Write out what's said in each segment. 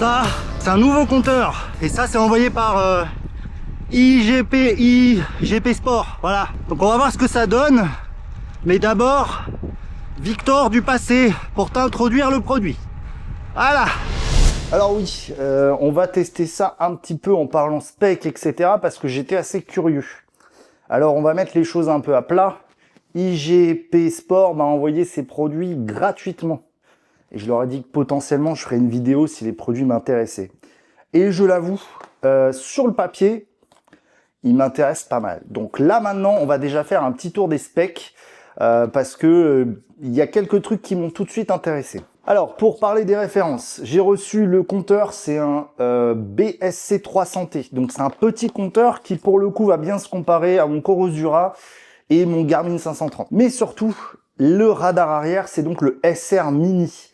Ça, c'est un nouveau compteur. Et ça, c'est envoyé par IGP Sport. Voilà. Donc on va voir ce que ça donne. Mais d'abord, Victor du passé pour t'introduire le produit. Voilà. Alors oui, on va tester ça un petit peu en parlant spec, etc. parce que j'étais assez curieux. Alors on va mettre les choses un peu à plat. IGP Sport m'a envoyé ses produits gratuitement. Et je leur ai dit que potentiellement je ferais une vidéo si les produits m'intéressaient. Et je l'avoue, sur le papier, ils m'intéressent pas mal. Donc là maintenant, on va déjà faire un petit tour des specs parce que il y a quelques trucs qui m'ont tout de suite intéressé. Alors pour parler des références, j'ai reçu le compteur, c'est un BSC 300T. Donc c'est un petit compteur qui pour le coup va bien se comparer à mon Corosura et mon Garmin 530. Mais surtout, le radar arrière, c'est donc le SR Mini.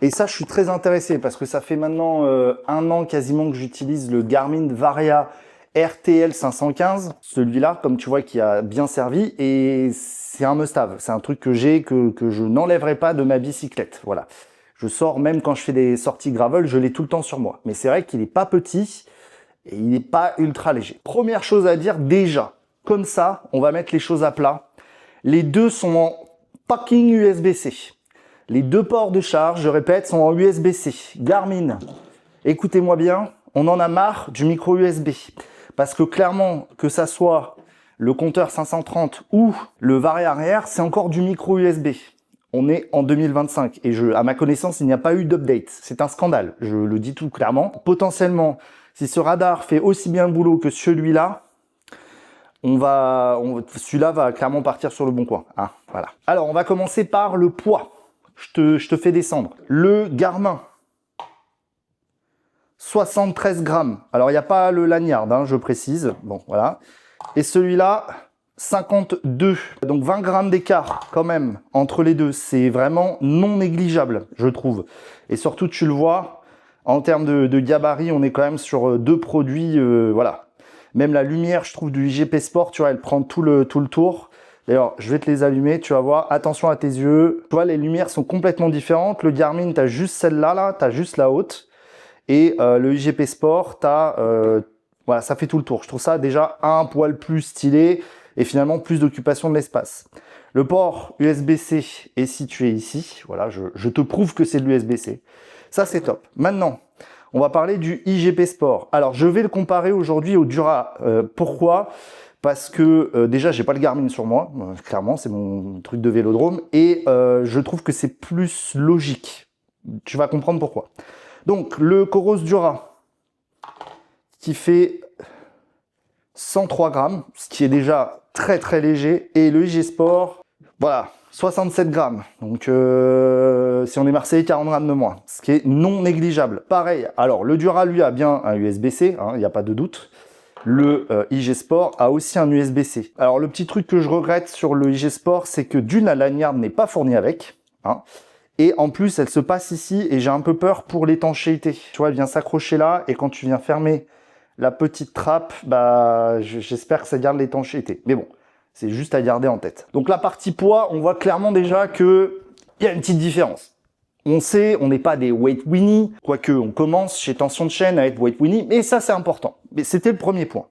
Et ça, je suis très intéressé parce que ça fait maintenant un an quasiment que j'utilise le Garmin Varia RTL 515. Celui-là, comme tu vois, qui a bien servi. Et c'est un must-have. C'est un truc que j'ai, que je n'enlèverai pas de ma bicyclette. Voilà. Je sors, même quand je fais des sorties gravel, je l'ai tout le temps sur moi. Mais c'est vrai qu'il n'est pas petit et il n'est pas ultra léger. Première chose à dire, déjà, comme ça, on va mettre les choses à plat. Les deux sont en packing USB-C. Les deux ports de charge, je répète, sont en USB-C. Garmin, écoutez-moi bien, on en a marre du micro USB. Parce que clairement, que ça soit le compteur 530 ou le Varia arrière, c'est encore du micro USB. On est en 2025 et à ma connaissance, il n'y a pas eu d'update. C'est un scandale, je le dis tout clairement. Potentiellement, si ce radar fait aussi bien le boulot que celui-là, celui-là va clairement partir sur le bon coin. Hein, voilà. Alors, on va commencer par le poids. Je te fais descendre. Le Garmin, 73 grammes. Alors, il n'y a pas le lanyard, hein, je précise. Bon, voilà. Et celui-là, 52. Donc, 20 grammes d'écart, quand même, entre les deux. C'est vraiment non négligeable, je trouve. Et surtout, tu le vois, en termes de gabarit, on est quand même sur deux produits, voilà. Même la lumière, je trouve, du IGP Sport, tu vois, elle prend tout le tour. D'ailleurs, je vais te les allumer, tu vas voir, attention à tes yeux. Tu vois, les lumières sont complètement différentes. Le Garmin, tu as juste celle-là, là, tu as juste la haute. Et le IGP Sport, tu as... voilà, ça fait tout le tour. Je trouve ça déjà un poil plus stylé et finalement plus d'occupation de l'espace. Le port USB-C est situé ici. Voilà, je te prouve que c'est de l'USB-C. Ça, c'est top. Maintenant, on va parler du IGP Sport. Alors, je vais le comparer aujourd'hui au Dura. Pourquoi ? Parce que déjà, j'ai pas le Garmin sur moi, clairement, c'est mon truc de vélodrome, et je trouve que c'est plus logique. Tu vas comprendre pourquoi. Donc, le Corosura, qui fait 103 grammes, ce qui est déjà très très léger, et le IG Sport, voilà, 67 grammes. Donc, si on est Marseillais, 40 grammes de moins, ce qui est non négligeable. Pareil, alors, le Dura, lui, a bien un USB-C, il n'y a pas de doute. Le IG Sport a aussi un USB-C. Alors le petit truc que je regrette sur le IG Sport, c'est que d'une, la lanyarde n'est pas fournie avec, hein, et en plus elle se passe ici et j'ai un peu peur pour l'étanchéité. Tu vois, elle vient s'accrocher là et quand tu viens fermer la petite trappe, bah j'espère que ça garde l'étanchéité. Mais bon, c'est juste à garder en tête. Donc la partie poids, on voit clairement déjà que il y a une petite différence. On sait, on n'est pas des weight weenie, quoique on commence chez Tension de Chaîne à être weight weenie, mais ça c'est important. Mais c'était le premier point.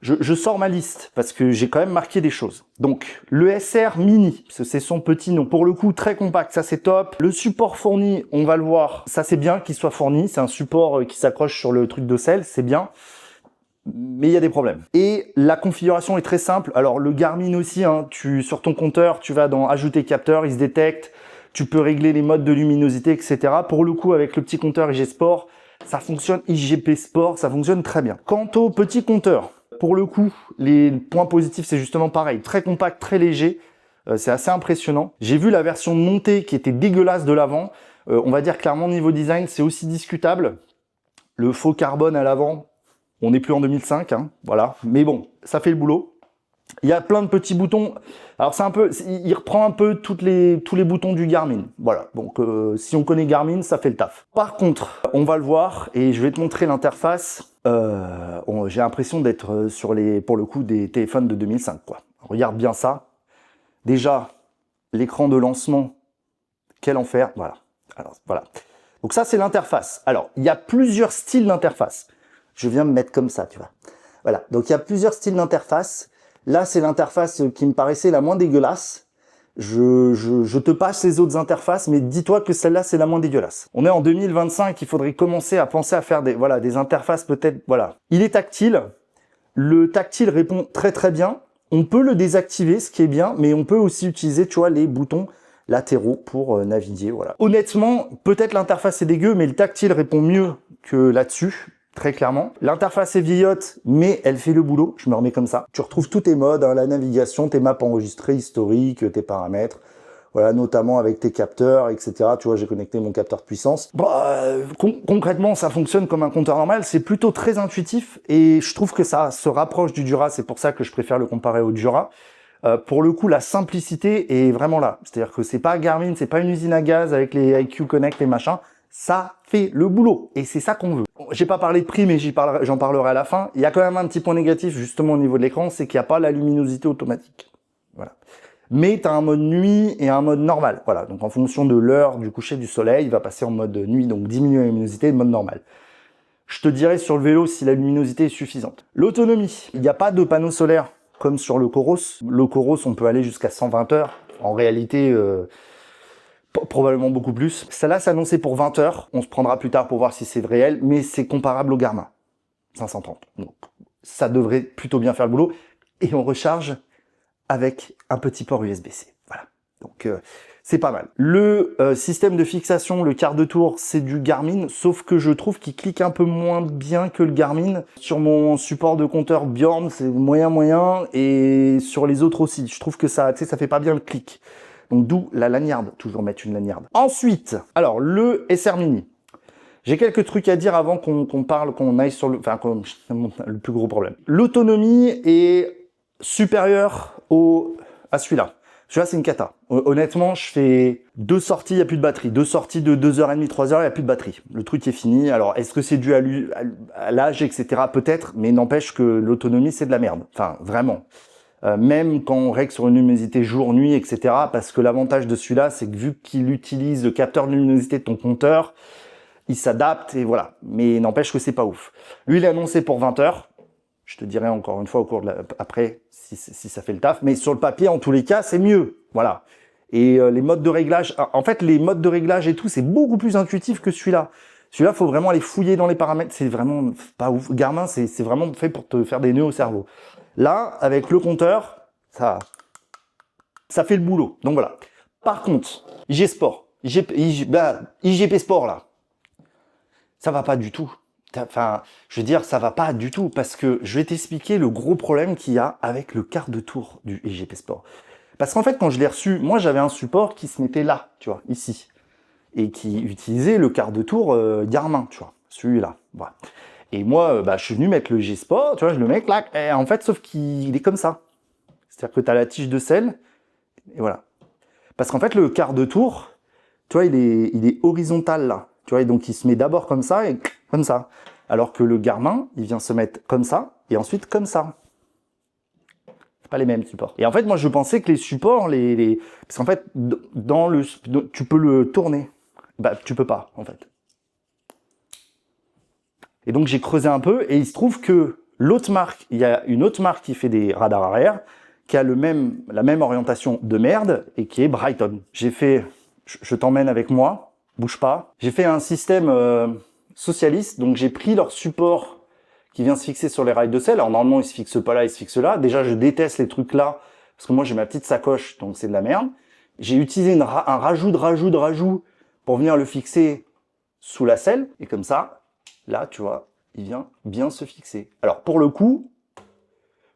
Je sors ma liste parce que j'ai quand même marqué des choses. Donc le SR Mini, c'est son petit nom. Pour le coup très compact, ça c'est top. Le support fourni, on va le voir, ça c'est bien qu'il soit fourni. C'est un support qui s'accroche sur le truc de selle, c'est bien. Mais il y a des problèmes. Et la configuration est très simple. Alors le Garmin aussi, hein, sur ton compteur, tu vas dans ajouter capteur, il se détecte. Tu peux régler les modes de luminosité, etc. Pour le coup, avec le petit compteur IG Sport, ça fonctionne, IGP Sport, ça fonctionne très bien. Quant au petit compteur, pour le coup, les points positifs, c'est justement pareil. Très compact, très léger. C'est assez impressionnant. J'ai vu la version montée qui était dégueulasse de l'avant. On va dire clairement, niveau design, c'est aussi discutable. Le faux carbone à l'avant, on n'est plus en 2005, hein, voilà. Mais bon, ça fait le boulot. Il y a plein de petits boutons. Alors c'est un peu, il reprend un peu tous les boutons du Garmin. Voilà. Donc si on connaît Garmin, ça fait le taf. Par contre, on va le voir et je vais te montrer l'interface. J'ai l'impression d'être sur pour le coup, des téléphones de 2005, quoi. Regarde bien ça. Déjà, l'écran de lancement, quel enfer. Voilà. Alors voilà. Donc ça, c'est l'interface. Alors, il y a plusieurs styles d'interface. Je viens me mettre comme ça, tu vois. Voilà, donc il y a plusieurs styles d'interface. Là, c'est l'interface qui me paraissait la moins dégueulasse. Je te passe les autres interfaces, mais dis-toi que celle-là, c'est la moins dégueulasse. On est en 2025, il faudrait commencer à penser à faire des interfaces peut-être, voilà. Il est tactile. Le tactile répond très très bien. On peut le désactiver, ce qui est bien, mais on peut aussi utiliser, tu vois, les boutons latéraux pour naviguer, voilà. Honnêtement, peut-être l'interface est dégueu, mais le tactile répond mieux que là-dessus, très clairement. L'interface est vieillotte, mais elle fait le boulot. Je me remets comme ça. Tu retrouves tous tes modes, hein, la navigation, tes maps enregistrées, historiques, tes paramètres, voilà, notamment avec tes capteurs, etc. Tu vois, j'ai connecté mon capteur de puissance. Concrètement, ça fonctionne comme un compteur normal. C'est plutôt très intuitif et je trouve que ça se rapproche du Dura. C'est pour ça que je préfère le comparer au Dura. Pour le coup, la simplicité est vraiment là. C'est-à-dire que c'est pas Garmin, c'est pas une usine à gaz avec les IQ Connect et machin. Ça fait le boulot et c'est ça qu'on veut. J'ai pas parlé de prix, mais j'en parlerai à la fin. Il y a quand même un petit point négatif justement au niveau de l'écran, c'est qu'il n'y a pas la luminosité automatique. Voilà. Mais tu as un mode nuit et un mode normal. Voilà. Donc en fonction de l'heure du coucher du soleil, il va passer en mode nuit, donc diminuer la luminosité et mode normal. Je te dirai sur le vélo si la luminosité est suffisante. L'autonomie, il n'y a pas de panneau solaire comme sur le Coros. Le Coros, on peut aller jusqu'à 120 heures. En réalité, probablement beaucoup plus. Celle-là, c'est annoncé pour 20 heures. On se prendra plus tard pour voir si c'est réel, mais c'est comparable au Garmin. 530. Donc, ça devrait plutôt bien faire le boulot. Et on recharge avec un petit port USB-C. Voilà. Donc, c'est pas mal. Le système de fixation, le quart de tour, c'est du Garmin, sauf que je trouve qu'il clique un peu moins bien que le Garmin. Sur mon support de compteur Bjorn, c'est moyen, et sur les autres aussi. Je trouve que ça, tu sais, ça fait pas bien le clic. Donc d'où la laniarde, toujours mettre une laniarde. Ensuite, alors le SR Mini. J'ai quelques trucs à dire avant qu'on parle, qu'on aille sur le... Enfin, le plus gros problème. L'autonomie est supérieure à celui-là. Celui-là, c'est une cata. Honnêtement, je fais 2 sorties, il n'y a plus de batterie. 2 sorties de 2h30, 3h, il n'y a plus de batterie. Le truc est fini. Alors, est-ce que c'est dû à l'âge, etc. Peut-être, mais n'empêche que l'autonomie, c'est de la merde. Enfin, vraiment. Même quand on règle sur une luminosité jour-nuit, etc. Parce que l'avantage de celui-là, c'est que vu qu'il utilise le capteur de luminosité de ton compteur, il s'adapte et voilà. Mais n'empêche que c'est pas ouf. Lui, il est annoncé pour 20 heures. Je te dirai encore une fois au cours de après si ça fait le taf. Mais sur le papier, en tous les cas, c'est mieux. Voilà. Et les modes de réglage, en fait, les modes de réglage et tout, c'est beaucoup plus intuitif que celui-là. Celui-là, faut vraiment aller fouiller dans les paramètres. C'est vraiment pas ouf. Garmin, c'est vraiment fait pour te faire des nœuds au cerveau. Là, avec le compteur, ça fait le boulot. Donc voilà. Par contre, IG Sport, IGP Sport là, ça va pas du tout. Enfin, je veux dire, ça va pas du tout parce que je vais t'expliquer le gros problème qu'il y a avec le quart de tour du IGP Sport. Parce qu'en fait, quand je l'ai reçu, moi j'avais un support qui se mettait là, tu vois, ici, et qui utilisait le quart de tour Garmin, tu vois, celui-là. Voilà. Et moi, je suis venu mettre le G-Sport, tu vois, je le mets là, et en fait, sauf qu'il est comme ça. C'est-à-dire que tu as la tige de sel, et voilà. Parce qu'en fait, le quart de tour, tu vois, il est horizontal là. Tu vois, et donc il se met d'abord comme ça et comme ça. Alors que le Garmin, il vient se mettre comme ça, et ensuite comme ça. C'est pas les mêmes supports. Et en fait, moi, je pensais que les supports, parce qu'en fait, tu peux le tourner. Tu peux pas, en fait. Et donc j'ai creusé un peu et il se trouve que l'autre marque, il y a une autre marque qui fait des radars arrière, qui a la même orientation de merde et qui est Brighton. J'ai fait, je t'emmène avec moi, bouge pas. J'ai fait un système socialiste, donc j'ai pris leur support qui vient se fixer sur les rails de sel. Alors normalement il se fixe pas là, il se fixe là. Déjà je déteste les trucs là, parce que moi j'ai ma petite sacoche, donc c'est de la merde. J'ai utilisé un rajout de rajout pour venir le fixer sous la selle, et comme ça, là, tu vois, il vient bien se fixer. Alors, pour le coup,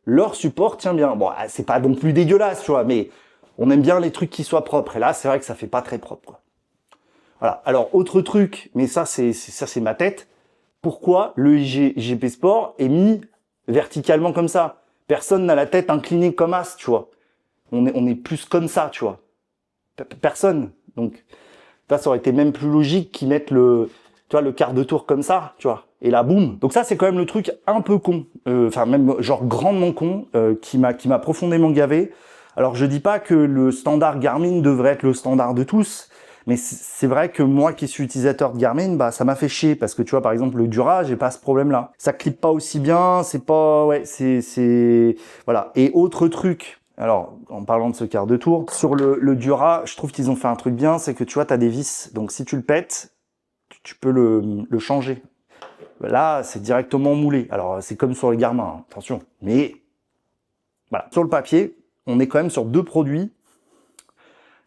leur support tient bien. Bon, c'est pas non plus dégueulasse, tu vois, mais on aime bien les trucs qui soient propres. Et là, c'est vrai que ça fait pas très propre, quoi. Voilà. Alors, autre truc, mais ça, c'est ma tête. Pourquoi le IGP Sport est mis verticalement comme ça? Personne n'a la tête inclinée comme as, tu vois. On est plus comme ça, tu vois. Personne. Donc, ça aurait été même plus logique qu'ils mettent le quart de tour comme ça, tu vois. Et là, boum. Donc ça, c'est quand même le truc un peu con. Enfin, même genre grandement con, qui m'a profondément gavé. Alors, je dis pas que le standard Garmin devrait être le standard de tous, Mais c'est vrai que moi qui suis utilisateur de Garmin, bah ça m'a fait chier parce que tu vois par exemple le Dura, j'ai pas ce problème-là. Ça clip pas aussi bien, c'est pas ouais, c'est voilà. Et autre truc. Alors, en parlant de ce quart de tour, sur le Dura, je trouve qu'ils ont fait un truc bien, c'est que tu vois, tu as des vis. Donc si tu le pètes, tu peux le changer. Là, c'est directement moulé. Alors, c'est comme sur les Garmin, hein, attention. Mais, voilà. Sur le papier, on est quand même sur deux produits.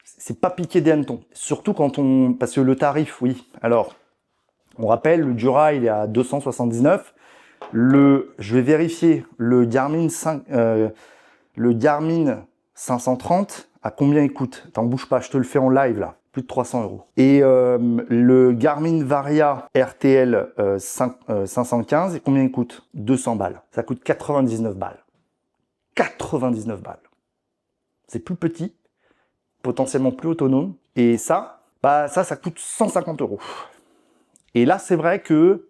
C'est pas piqué des hannetons. Surtout quand on... Parce que le tarif, oui. Alors, on rappelle, le Dura, il est à 279. Je vais vérifier, le Garmin 530, à combien il coûte? T'en bouge pas, je te le fais en live là. Plus de 300 €. Et le Garmin Varia RTL 515, et combien il coûte? 200 balles. Ça coûte 99 balles. 99 balles. C'est plus petit, potentiellement plus autonome. Et ça, bah ça coûte 150 €. Et là, c'est vrai que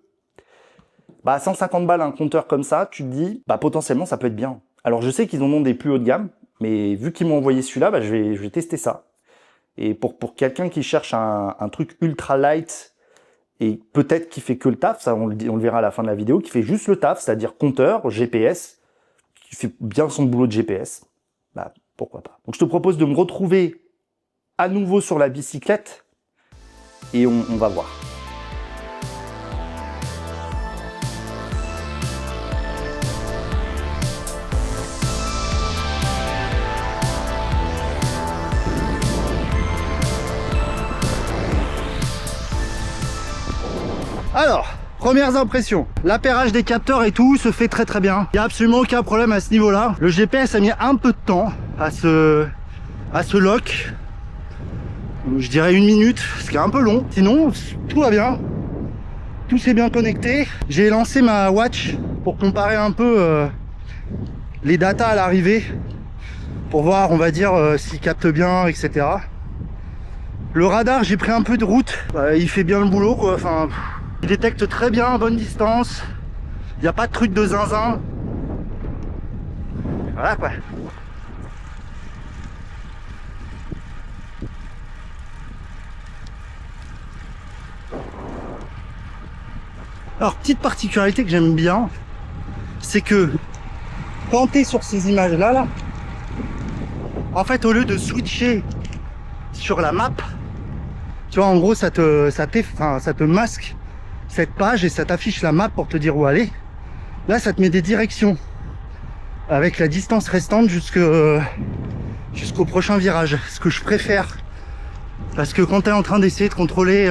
150 balles un compteur comme ça, tu te dis, potentiellement, ça peut être bien. Alors, je sais qu'ils en ont des plus haut de gamme, mais vu qu'ils m'ont envoyé celui-là, je vais tester ça. Et pour quelqu'un qui cherche un truc ultra light et peut-être qui fait que le taf, ça on le verra à la fin de la vidéo, qui fait juste le taf, c'est-à-dire compteur, GPS, qui fait bien son boulot de GPS, pourquoi pas. Donc je te propose de me retrouver à nouveau sur la bicyclette et on va voir. Alors, premières impressions. L'appairage des capteurs et tout se fait très bien. Il n'y a absolument aucun problème à ce niveau-là. Le GPS a mis un peu de temps à se lock. Je dirais 1 minute, ce qui est un peu long. Sinon, tout va bien. Tout s'est bien connecté. J'ai lancé ma watch pour comparer un peu les datas à l'arrivée. Pour voir, on va dire, s'il capte bien, etc. Le radar, j'ai pris un peu de route. Il fait bien le boulot, quoi. Enfin... Il détecte très bien à bonne distance. Il n'y a pas de truc de zinzin. Voilà quoi. Alors, petite particularité que j'aime bien, c'est que quand tu es sur ces images-là, en fait, au lieu de switcher sur la map, tu vois, en gros, ça te masque cette page et ça t'affiche la map pour te dire où aller. Là, ça te met des directions avec la distance restante jusqu'au prochain virage. Ce que je préfère, parce que quand tu es en train d'essayer de contrôler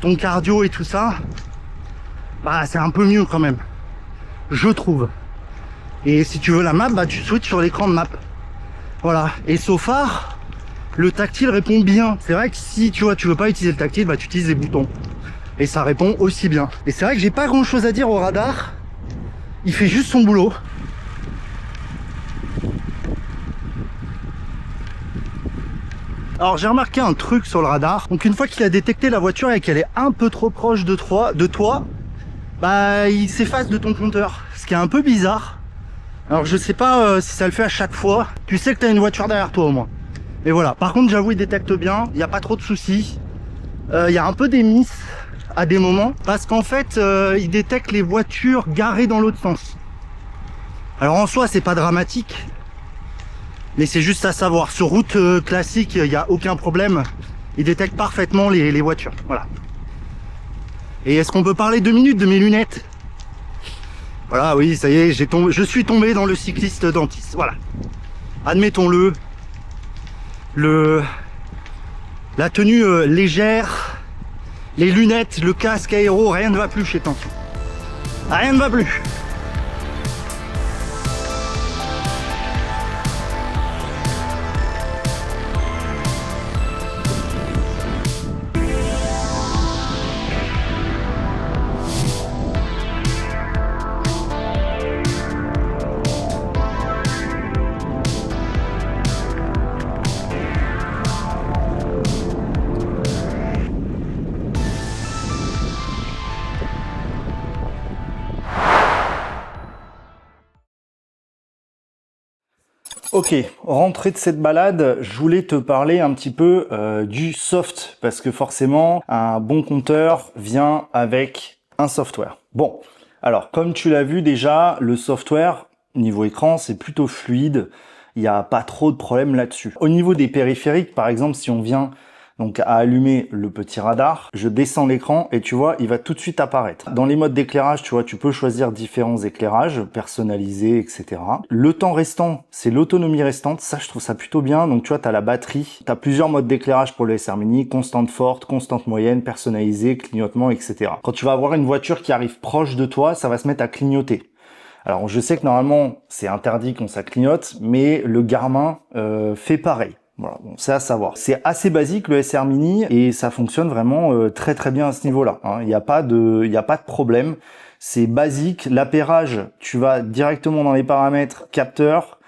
ton cardio et tout ça, c'est un peu mieux quand même, je trouve. Et si tu veux la map, tu switches sur l'écran de map. Voilà. Et so far, le tactile répond bien. C'est vrai que si tu veux pas utiliser le tactile, tu utilises les boutons. Et ça répond aussi bien. Et c'est vrai que j'ai pas grand chose à dire au radar. Il fait juste son boulot. Alors j'ai remarqué un truc sur le radar. Donc une fois qu'il a détecté la voiture et qu'elle est un peu trop proche de toi, il s'efface de ton compteur. Ce qui est un peu bizarre. Alors je sais pas si ça le fait à chaque fois. Tu sais que tu as une voiture derrière toi au moins. Et voilà. Par contre j'avoue il détecte bien. Il n'y a pas trop de soucis. Il y a un peu des misses à des moments, parce qu'en fait il détecte les voitures garées dans l'autre sens. Alors en soi c'est pas dramatique, mais c'est juste à savoir. Sur route classique il n'y a aucun problème, il détecte parfaitement les voitures. Voilà. Et est-ce qu'on peut parler 2 minutes de mes lunettes? Voilà, oui, ça y est, je suis tombé dans le cycliste dentiste. Voilà, admettons-le. La tenue légère, les lunettes, le casque aéro, rien ne va plus chez Tension. Rien ne va plus. Ok, rentrée de cette balade, je voulais te parler un petit peu du soft, parce que forcément, un bon compteur vient avec un software. Bon, alors comme tu l'as vu déjà, le software, niveau écran, c'est plutôt fluide, il n'y a pas trop de problèmes là-dessus. Au niveau des périphériques, par exemple, si on vient donc à allumer le petit radar, je descends l'écran et tu vois, il va tout de suite apparaître. Dans les modes d'éclairage, tu vois, tu peux choisir différents éclairages personnalisés, etc. Le temps restant, c'est l'autonomie restante. Ça, je trouve ça plutôt bien. Donc, tu vois, tu as la batterie. Tu as plusieurs modes d'éclairage pour le SR Mini, constante forte, constante moyenne, personnalisée, clignotement, etc. Quand tu vas avoir une voiture qui arrive proche de toi, ça va se mettre à clignoter. Alors, je sais que normalement, c'est interdit quand ça clignote, mais le Garmin fait pareil. Voilà, bon, c'est à savoir. C'est assez basique le SR Mini et ça fonctionne vraiment très très bien à ce niveau-là. Hein. Il n'y a pas de problème. C'est basique. L'appairage, tu vas directement dans les paramètres capteur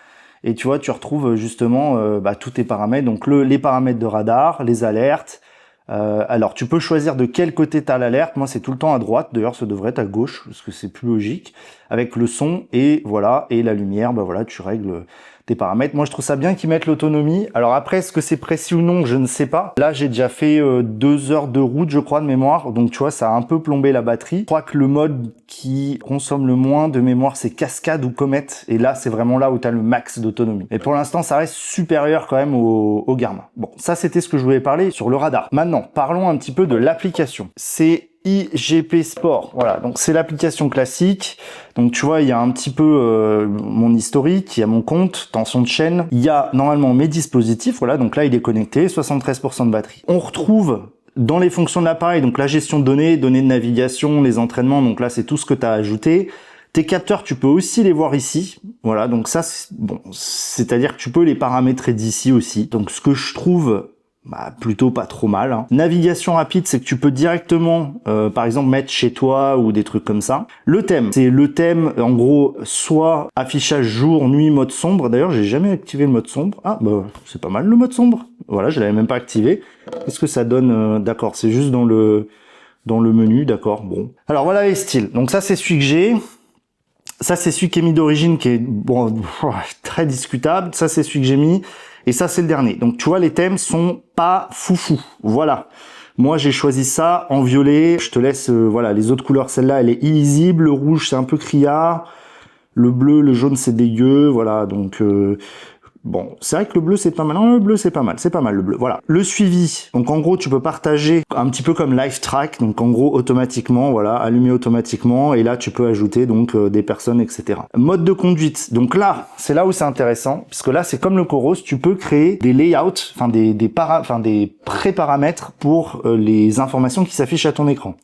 et tu vois, tu retrouves justement tous tes paramètres. Donc les paramètres de radar, les alertes. Alors tu peux choisir de quel côté tu as l'alerte. Moi c'est tout le temps à droite. D'ailleurs ça devrait être à gauche parce que c'est plus logique. Avec le son et voilà et la lumière, voilà tu règles tes paramètres. Moi je trouve ça bien qu'ils mettent l'autonomie. Alors après est-ce que c'est précis ou non, je ne sais pas. Là j'ai déjà fait 2 heures de route je crois de mémoire. Donc tu vois ça a un peu plombé la batterie. Je crois que le mode qui consomme le moins de mémoire c'est cascade ou comète. Et là c'est vraiment là où tu as le max d'autonomie. Et pour l'instant ça reste supérieur quand même au Garmin. Bon ça c'était ce que je voulais parler sur le radar. Maintenant parlons un petit peu de l'application. C'est IGP Sport, voilà, donc c'est l'application classique. Donc tu vois, il y a un petit peu mon historique, il y a mon compte, tension de chaîne, il y a normalement mes dispositifs, voilà, donc là il est connecté, 73% de batterie. On retrouve dans les fonctions de l'appareil, donc la gestion de données, données de navigation, les entraînements, donc là c'est tout ce que tu as ajouté. Tes capteurs, tu peux aussi les voir ici. Voilà, donc ça, bon, c'est-à-dire que tu peux les paramétrer d'ici aussi. Donc ce que je trouve plutôt pas trop mal. Hein. Navigation rapide, c'est que tu peux directement, par exemple, mettre chez toi ou des trucs comme ça. Le thème, c'est le thème, en gros, soit affichage jour, nuit, mode sombre. D'ailleurs, j'ai jamais activé le mode sombre. Ah, c'est pas mal le mode sombre. Voilà, je l'avais même pas activé. Qu'est-ce que ça donne D'accord, c'est juste dans le menu, d'accord, bon. Alors voilà les styles. Donc ça, c'est celui que j'ai. Ça, c'est celui qui est mis d'origine, qui est bon, très discutable. Ça, c'est celui que j'ai mis. Et ça, c'est le dernier. Donc, tu vois, les thèmes sont pas foufou. Voilà. Moi, j'ai choisi ça en violet. Je te laisse, voilà, les autres couleurs. Celle-là, elle est illisible. Le rouge, c'est un peu criard. Le bleu, le jaune, c'est dégueu. Voilà. Donc, bon, c'est vrai que le bleu, c'est pas mal. Non, le bleu, c'est pas mal. C'est pas mal, le bleu. Voilà. Le suivi. Donc, en gros, tu peux partager un petit peu comme Live Track. Donc, en gros, automatiquement, voilà, allumer automatiquement. Et là, tu peux ajouter, donc, des personnes, etc. Mode de conduite. Donc là, c'est là où c'est intéressant. Puisque là, c'est comme le Coros. Tu peux créer des layouts, enfin, des pré-paramètres pour les informations qui s'affichent à ton écran.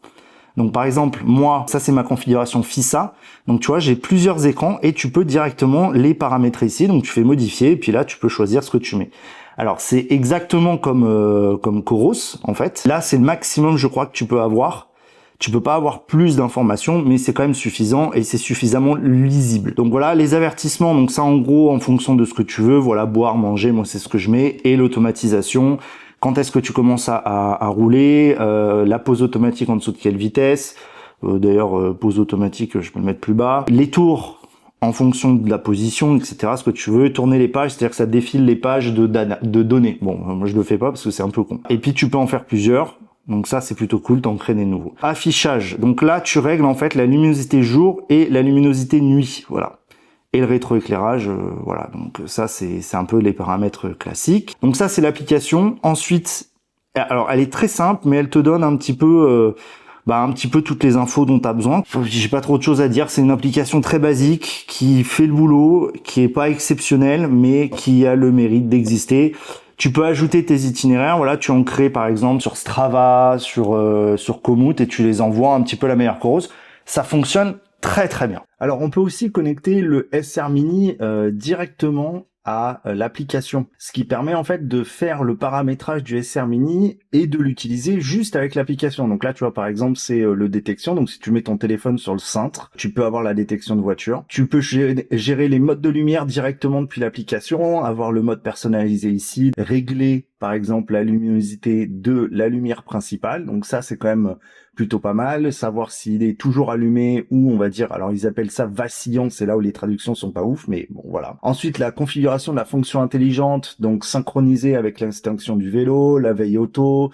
Donc par exemple, moi, ça c'est ma configuration FISA. Donc tu vois, j'ai plusieurs écrans et tu peux directement les paramétrer ici. Donc tu fais modifier et puis là, tu peux choisir ce que tu mets. Alors c'est exactement comme Coros en fait. Là, c'est le maximum, je crois, que tu peux avoir. Tu peux pas avoir plus d'informations, mais c'est quand même suffisant et c'est suffisamment lisible. Donc voilà, les avertissements, donc ça en gros, en fonction de ce que tu veux, voilà, boire, manger, moi c'est ce que je mets, et l'automatisation. Quand est-ce que tu commences à rouler, la pause automatique en dessous de quelle vitesse, d'ailleurs pause automatique je peux le mettre plus bas, les tours en fonction de la position, etc. Ce que tu veux, tourner les pages, c'est-à-dire que ça défile les pages de données. Bon, moi je le fais pas parce que c'est un peu con. Et puis tu peux en faire plusieurs. Donc ça c'est plutôt cool, t'en crées des nouveaux. Affichage, donc là tu règles en fait la luminosité jour et la luminosité nuit, voilà. Et le rétroéclairage, voilà, donc ça c'est un peu les paramètres classiques. Donc ça c'est l'application. Ensuite, alors elle est très simple, mais elle te donne un petit peu toutes les infos dont tu as besoin. J'ai pas trop de choses à dire, c'est une application très basique qui fait le boulot, qui est pas exceptionnelle, mais qui a le mérite d'exister. Tu peux ajouter tes itinéraires, voilà, tu en crées par exemple sur Strava, sur Komoot et tu les envoies un petit peu la meilleure Coros. Ça fonctionne très très bien. Alors on peut aussi connecter le SR Mini directement à l'application, ce qui permet en fait de faire le paramétrage du SR Mini et de l'utiliser juste avec l'application. Donc là tu vois par exemple c'est le détection, donc si tu mets ton téléphone sur le cintre, tu peux avoir la détection de voiture. Tu peux gérer les modes de lumière directement depuis l'application, avoir le mode personnalisé ici, régler par exemple la luminosité de la lumière principale, donc ça c'est quand même plutôt pas mal. Savoir s'il est toujours allumé ou on va dire, alors ils appellent ça vacillant, c'est là où les traductions sont pas ouf, mais bon voilà. Ensuite, la configuration de la fonction intelligente, donc synchronisée avec l'extinction du vélo, la veille auto.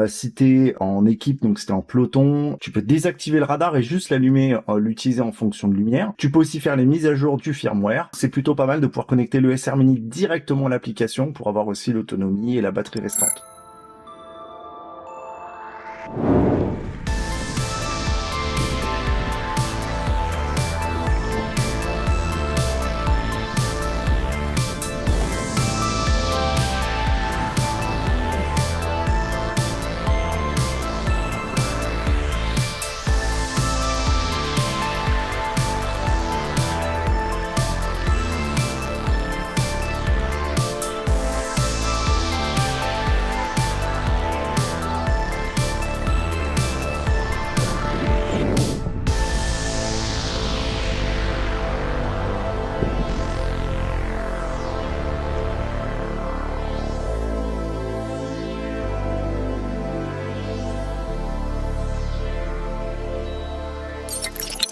Si t'es en équipe, donc c'était en peloton, tu peux désactiver le radar et juste l'allumer, l'utiliser en fonction de lumière. Tu peux aussi faire les mises à jour du firmware. C'est plutôt pas mal de pouvoir connecter le SR Mini directement à l'application pour avoir aussi l'autonomie et la batterie restante.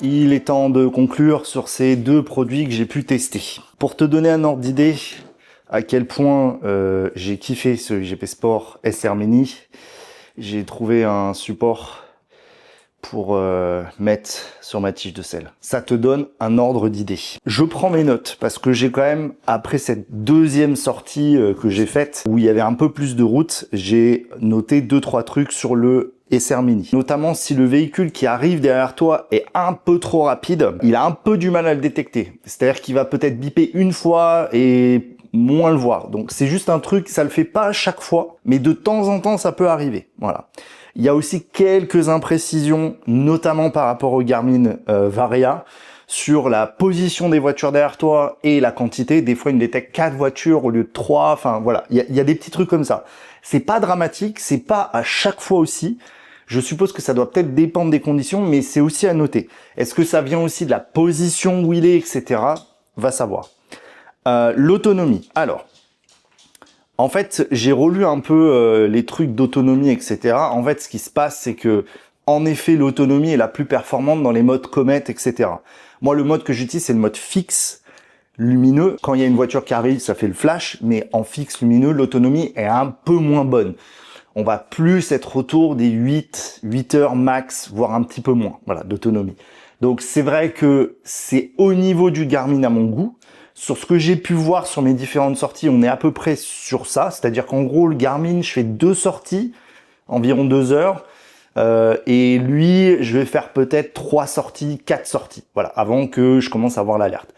Il est temps de conclure sur ces deux produits que j'ai pu tester. Pour te donner un ordre d'idée à quel point j'ai kiffé ce GP Sport SR Mini, j'ai trouvé un support pour mettre sur ma tige de selle. Ça te donne un ordre d'idée. Je prends mes notes parce que j'ai quand même, après cette deuxième sortie que j'ai faite, où il y avait un peu plus de route, j'ai noté 2-3 trucs sur le SR Mini. Notamment si le véhicule qui arrive derrière toi est un peu trop rapide, il a un peu du mal à le détecter. C'est-à-dire qu'il va peut-être biper une fois et moins le voir. Donc c'est juste un truc, ça le fait pas à chaque fois, mais de temps en temps ça peut arriver. Voilà. Il y a aussi quelques imprécisions, notamment par rapport au Garmin Varia, sur la position des voitures derrière toi et la quantité. Des fois, il détecte 4 voitures au lieu de 3. Enfin, voilà. Il y a des petits trucs comme ça. C'est pas dramatique, c'est pas à chaque fois aussi. Je suppose que ça doit peut-être dépendre des conditions, mais c'est aussi à noter. Est-ce que ça vient aussi de la position où il est, etc. Va savoir. L'autonomie. Alors, en fait, j'ai relu un peu les trucs d'autonomie, etc. En fait, ce qui se passe, c'est que, en effet, l'autonomie est la plus performante dans les modes Comet, etc. Moi, le mode que j'utilise, c'est le mode fixe, lumineux. Quand il y a une voiture qui arrive, ça fait le flash, mais en fixe lumineux, l'autonomie est un peu moins bonne. On va plus être autour des 8 heures max, voire un petit peu moins, voilà, d'autonomie. Donc, c'est vrai que c'est au niveau du Garmin à mon goût. Sur ce que j'ai pu voir sur mes différentes sorties, on est à peu près sur ça. C'est-à-dire qu'en gros, le Garmin, je fais 2 sorties, environ 2 heures. Et lui, je vais faire peut-être 3 sorties, 4 sorties. Voilà, avant que je commence à avoir l'alerte.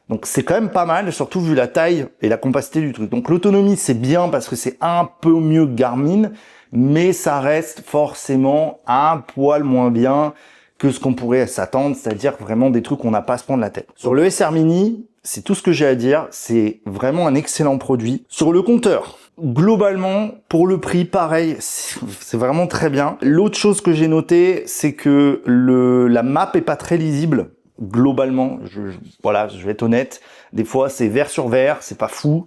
Donc c'est quand même pas mal, surtout vu la taille et la compacité du truc. Donc l'autonomie, c'est bien parce que c'est un peu mieux que Garmin, mais ça reste forcément un poil moins bien que ce qu'on pourrait s'attendre, c'est-à-dire vraiment des trucs qu'on n'a pas à se prendre la tête. Sur le SR Mini, c'est tout ce que j'ai à dire. C'est vraiment un excellent produit. Sur le compteur, globalement, pour le prix, pareil, c'est vraiment très bien. L'autre chose que j'ai noté, c'est que la map est pas très lisible. Globalement, voilà, je vais être honnête. Des fois, c'est vert sur vert, c'est pas fou.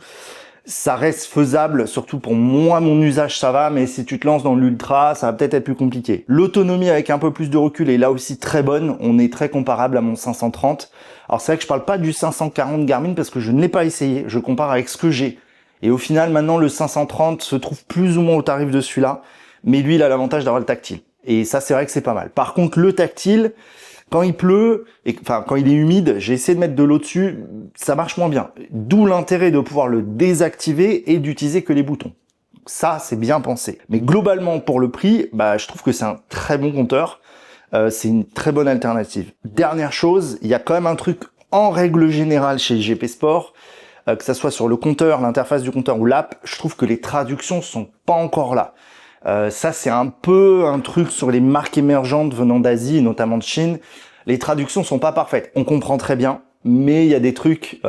Ça reste faisable, surtout pour moi, mon usage, ça va, mais si tu te lances dans l'ultra, ça va peut-être être plus compliqué. L'autonomie avec un peu plus de recul est là aussi très bonne. On est très comparable à mon 530. Alors c'est vrai que je parle pas du 540 Garmin parce que je ne l'ai pas essayé. Je compare avec ce que j'ai. Et au final, maintenant, le 530 se trouve plus ou moins au tarif de celui-là. Mais lui, il a l'avantage d'avoir le tactile. Et ça, c'est vrai que c'est pas mal. Par contre, le tactile, quand il pleut, quand il est humide, j'ai essayé de mettre de l'eau dessus, ça marche moins bien. D'où l'intérêt de pouvoir le désactiver et d'utiliser que les boutons. Ça, c'est bien pensé. Mais globalement, pour le prix, je trouve que c'est un très bon compteur. C'est une très bonne alternative. Dernière chose, il y a quand même un truc en règle générale chez GP Sport, que ça soit sur le compteur, l'interface du compteur ou l'app, je trouve que les traductions sont pas encore là. Ça, c'est un peu un truc sur les marques émergentes venant d'Asie, notamment de Chine. Les traductions sont pas parfaites. On comprend très bien, mais il y a des trucs,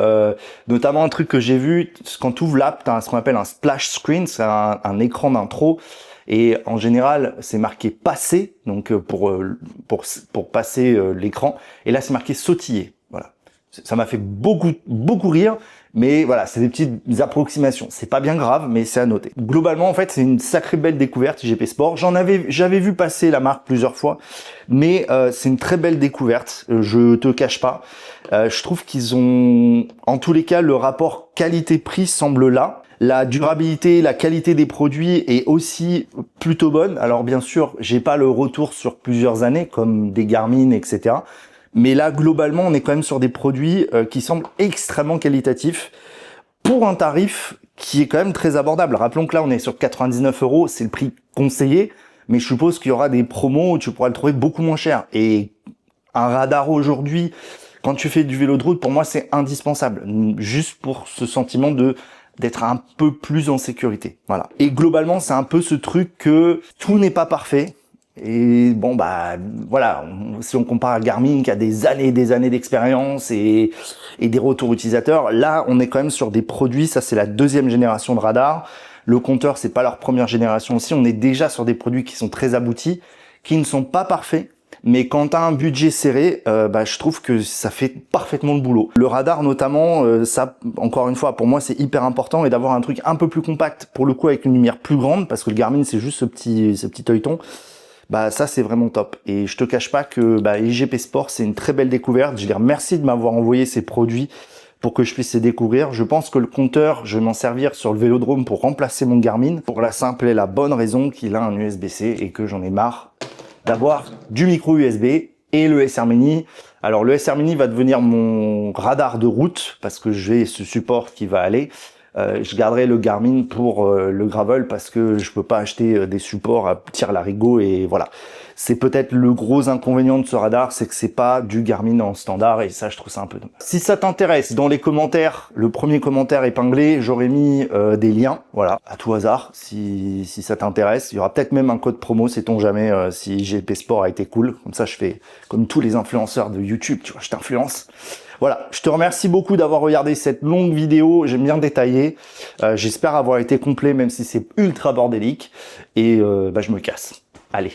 notamment un truc que j'ai vu, quand tu ouvres l'app, tu as ce qu'on appelle un splash screen, c'est un écran d'intro. Et en général, c'est marqué passer, donc pour passer l'écran. Et là, c'est marqué sautiller. Voilà. Ça m'a fait beaucoup rire, mais voilà, c'est des petites approximations. C'est pas bien grave, mais c'est à noter. Globalement, en fait, c'est une sacrée belle découverte IGP Sport. J'avais vu passer la marque plusieurs fois, mais c'est une très belle découverte. Je te cache pas. Je trouve qu'ils ont, en tous les cas, le rapport qualité-prix semble là. La durabilité, la qualité des produits est aussi plutôt bonne. Alors bien sûr, j'ai pas le retour sur plusieurs années, comme des Garmin, etc. Mais là, globalement, on est quand même sur des produits qui semblent extrêmement qualitatifs pour un tarif qui est quand même très abordable. Rappelons que là, on est sur 99 €, c'est le prix conseillé, mais je suppose qu'il y aura des promos où tu pourras le trouver beaucoup moins cher. Et un radar aujourd'hui, quand tu fais du vélo de route, pour moi, c'est indispensable. Juste pour ce sentiment d'être un peu plus en sécurité. Voilà. Et globalement, c'est un peu ce truc que tout n'est pas parfait. Et bon, bah voilà, si on compare à Garmin qui a des années et des années d'expérience et des retours utilisateurs, là, on est quand même sur des produits, ça c'est la deuxième génération de radar. Le compteur, c'est pas leur première génération aussi. On est déjà sur des produits qui sont très aboutis, qui ne sont pas parfaits. Mais quand tu as un budget serré, je trouve que ça fait parfaitement le boulot. Le radar notamment, ça, encore une fois, pour moi c'est hyper important, et d'avoir un truc un peu plus compact, pour le coup avec une lumière plus grande, parce que le Garmin c'est juste ce petit œilleton, ça c'est vraiment top. Et je te cache pas que IGP Sport c'est une très belle découverte. Je les remercie de m'avoir envoyé ces produits pour que je puisse les découvrir. Je pense que le compteur, je vais m'en servir sur le vélodrome pour remplacer mon Garmin, pour la simple et la bonne raison qu'il a un USB-C et que j'en ai marre d'avoir du micro USB et le SR Mini. Alors le SR Mini va devenir mon radar de route parce que j'ai ce support qui va aller. Je garderai le Garmin pour le gravel parce que je peux pas acheter des supports à tire-larigot, et voilà. C'est peut-être le gros inconvénient de ce radar, c'est que c'est pas du Garmin en standard, et ça je trouve ça un peu dommage. Si ça t'intéresse, dans les commentaires, le premier commentaire épinglé, j'aurais mis des liens, voilà, à tout hasard, si ça t'intéresse. Il y aura peut-être même un code promo, sait-on jamais, si IGP Sport a été cool. Comme ça je fais comme tous les influenceurs de YouTube, tu vois, je t'influence. Voilà, je te remercie beaucoup d'avoir regardé cette longue vidéo, j'aime bien détailler. J'espère avoir été complet même si c'est ultra bordélique. Et je me casse. Allez.